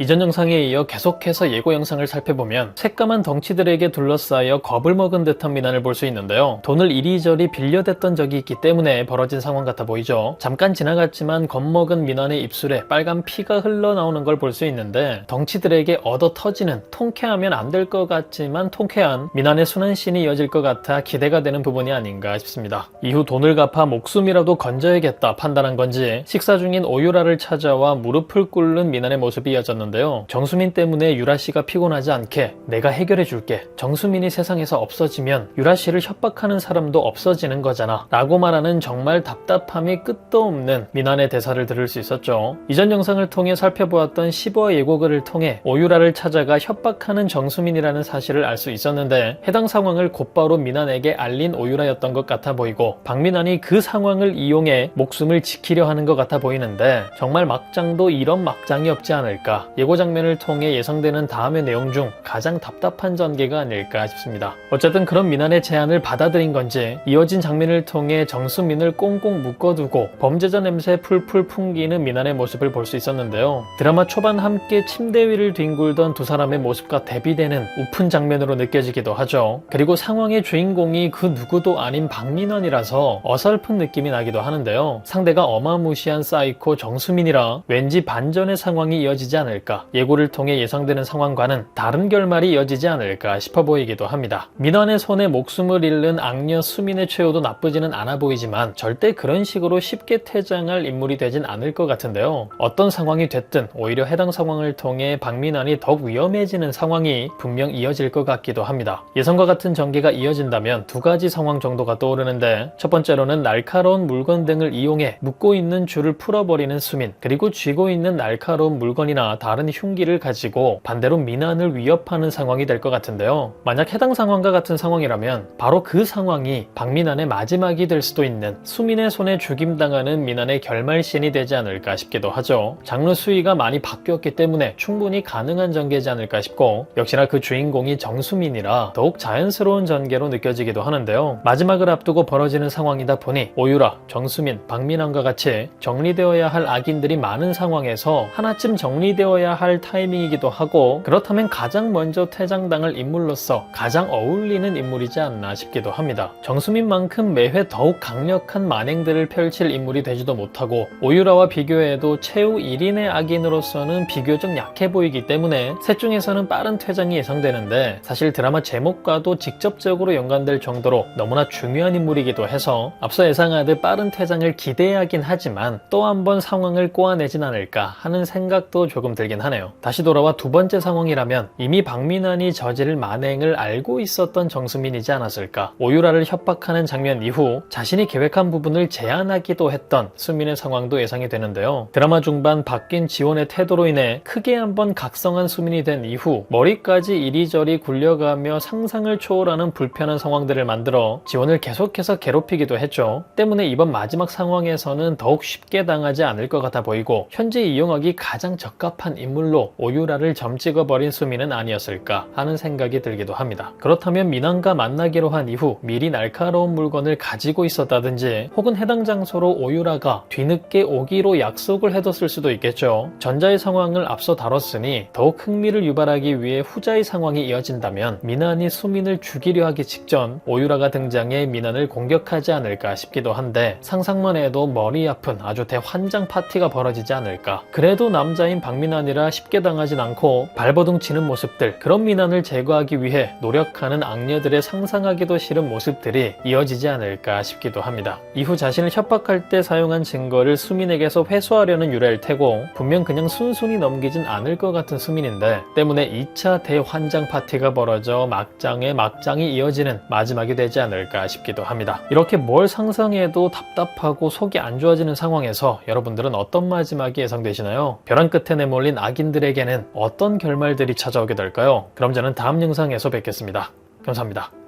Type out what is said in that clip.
이전 영상에 이어 계속해서 예고 영상을 살펴보면 새까만 덩치들에게 둘러싸여 겁을 먹은 듯한 미난을 볼 수 있는데요. 돈을 이리저리 빌려댔던 적이 있기 때문에 벌어진 상황 같아 보이죠. 잠깐 지나갔지만 겁먹은 미난의 입술에 빨간 피가 흘러나오는 걸 볼 수 있는데 덩치들에게 얻어 터지는, 통쾌하면 안 될 것 같지만 통쾌한 미난의 순환씬이 이어질 것 같아 기대가 되는 부분이 아닌가 싶습니다. 이후 돈을 갚아 목숨이라도 건져야겠다 판단한 건지 식사 중인 오유라를 찾아와 무릎을 꿇는 미난의 모습이 이어졌는데요. 정수민 때문에 유라씨가 피곤하지 않게 내가 해결해 줄게. 정수민이 세상에서 없어지면 유라씨를 협박하는 사람도 없어지는 거잖아 라고 말하는 정말 답답함이 끝도 없는 미난의 대사를 들을 수 있었죠. 이전 영상을 통해 살펴보았던 15화 예고글을 통해 오유라를 찾아가 협박하는 정수민이라는 사실을 알 수 있었는데 해당 상황을 곧바로 미난에게 알린 오유라였던 것 같아 보이고 박미난이 그 상황을 이용해 목숨을 지키려 하는 것 같아 보이는데 정말 막장도 이런 막장이 없지 않을까. 예고 장면을 통해 예상되는 다음의 내용 중 가장 답답한 전개가 아닐까 싶습니다. 어쨌든 그런 미난의 제안을 받아들인 건지 이어진 장면을 통해 정수민을 꽁꽁 묶어두고 범죄자 냄새 풀풀 풍기는 미난의 모습을 볼 수 있었는데요. 드라마 초반 함께 침대 위를 뒹굴던 두 사람의 모습과 대비되는 우픈 장면으로 느껴지기도 하죠. 그리고 상황의 주인공이 그 누구도 아닌 박민환이라서 어설픈 느낌이 나기도 하는데요. 상대가 어마무시한 사이코 정수민이라 왠지 반전의 상황이 이어지지 않을까, 예고를 통해 예상되는 상황과는 다른 결말이 이어지지 않을까 싶어 보이기도 합니다. 민환의 손에 목숨을 잃는 악녀 수민의 최후도 나쁘지는 않아 보이지만 절대 그런 식으로 쉽게 퇴장할 인물이 되진 않을 것 같은데요. 어떤 상황이 됐든 오히려 해당 상황을 통해 박민환이 더욱 위험해지는 상황이 분명 이어질 것 같기도 합니다. 예상과 같은 전개가 이어진다면 두 가지 상황 정도가 떠오르는데, 첫 번째로는 날카로운 물건 등을 이용해 묶고 있는 줄을 풀어버리는 수민, 그리고 쥐고 있는 날카로운 물건이나 다른 흉기를 가지고 반대로 민환을 위협하는 상황이 될 것 같은데요. 만약 해당 상황과 같은 상황이라면 바로 그 상황이 박민환의 마지막이 될 수도 있는, 수민의 손에 죽임당하는 민환의 결말씬이 되지 않을까 싶기도 하죠. 장르 수위가 많이 바뀌었기 때문에 충분히 가능한 전개지 않을까 싶고, 역시나 그 주인공이 정수민이라 더욱 자연스러운 전개로 느껴지기도 하는데요. 마지막을 앞두고 벌어지는 상황이다 보니 오유라, 정수민, 박민환과 같이 정리되어야 할 악인들이 많은 상황에서 하나쯤 정리되어야 할 타이밍이기도 하고, 그렇다면 가장 먼저 퇴장당할 인물로서 가장 어울리는 인물이지 않나 싶기도 합니다. 정수민만큼 매회 더욱 강력한 만행들을 펼칠 인물이 되지도 못하고, 오유라와 비교해도 최후 1인의 악인으로서는 비교적 약해 보이기 때문에 셋 중에서는 빠른 퇴장이 예상되는데, 사실 드라마 제목과도 직접적으로 연관될 정도로 너무나 중요한 인물이기도 해서 앞서 예상하듯 빠른 퇴장을 기대하긴 하지만 또 한 번 상황을 꼬아내진 않을까 하는 생각도 조금 들긴 하네요. 다시 돌아와 두 번째 상황이라면 이미 박민환이 저지를 만행을 알고 있었던 정수민이지 않았을까. 오유라를 협박하는 장면 이후 자신이 계획한 부분을 제안하기도 했던 수민의 상황도 예상이 되는데요. 드라마 중반 바뀐 지원의 태도로 인해 크게 한번 각성한 수민이 된 이후 머리까지 이리저리 굴려가며 상상을 초월하는 불편한 상황들을 만들어 지원을 계속해서 괴롭히기도 했죠. 때문에 이번 마지막 상황에서는 더욱 쉽게 당하지 않을 것 같아 보이고, 현재 이용하기 가장 적합한 인물로 오유라를 점 찍어버린 수민은 아니었을까 하는 생각이 들기도 합니다. 그렇다면 민환과 만나기로 한 이후 미리 날카로운 물건을 가지고 있었다든지, 혹은 해당 장소로 오유라가 뒤늦게 오기로 약속을 해뒀을 수도 있겠죠. 전자의 상황을 앞서 다뤘으니 더욱 흥미를 유발하기 위해 후자의 상황이 이어진다면 민환이 수민을 죽이려 하기 직전 오유라가 등장해 민환을 공격하지 않을까 싶기도 한데, 상상만 해도 머리 아픈 아주 대환장 파티가 벌어지지 않을까. 그래도 남자인 박민환이라 쉽게 당하진 않고 발버둥 치는 모습들, 그런 민환을 제거하기 위해 노력하는 악녀들의 상상하기도 싫은 모습들이 이어지지 않을까 싶기도 합니다. 이후 자신을 협박할 때 사용한 증거를 수민에게서 회수하려는 유래일 테고, 분명 그냥 순순히 넘기진 않을 것 같은 수민인데, 때문에 2차 대환장 파티가 벌어져 막장에 막장이 이어지는 마지막이 되지 않을까 싶기도 합니다. 이렇게 뭘 상상해도 답답하고 속이 안 좋아지는 상황에서 여러분들은 어떤 마지막이 예상되시나요? 벼랑 끝에 내몰린 악인들에게는 어떤 결말들이 찾아오게 될까요? 그럼 저는 다음 영상에서 뵙겠습니다. 감사합니다.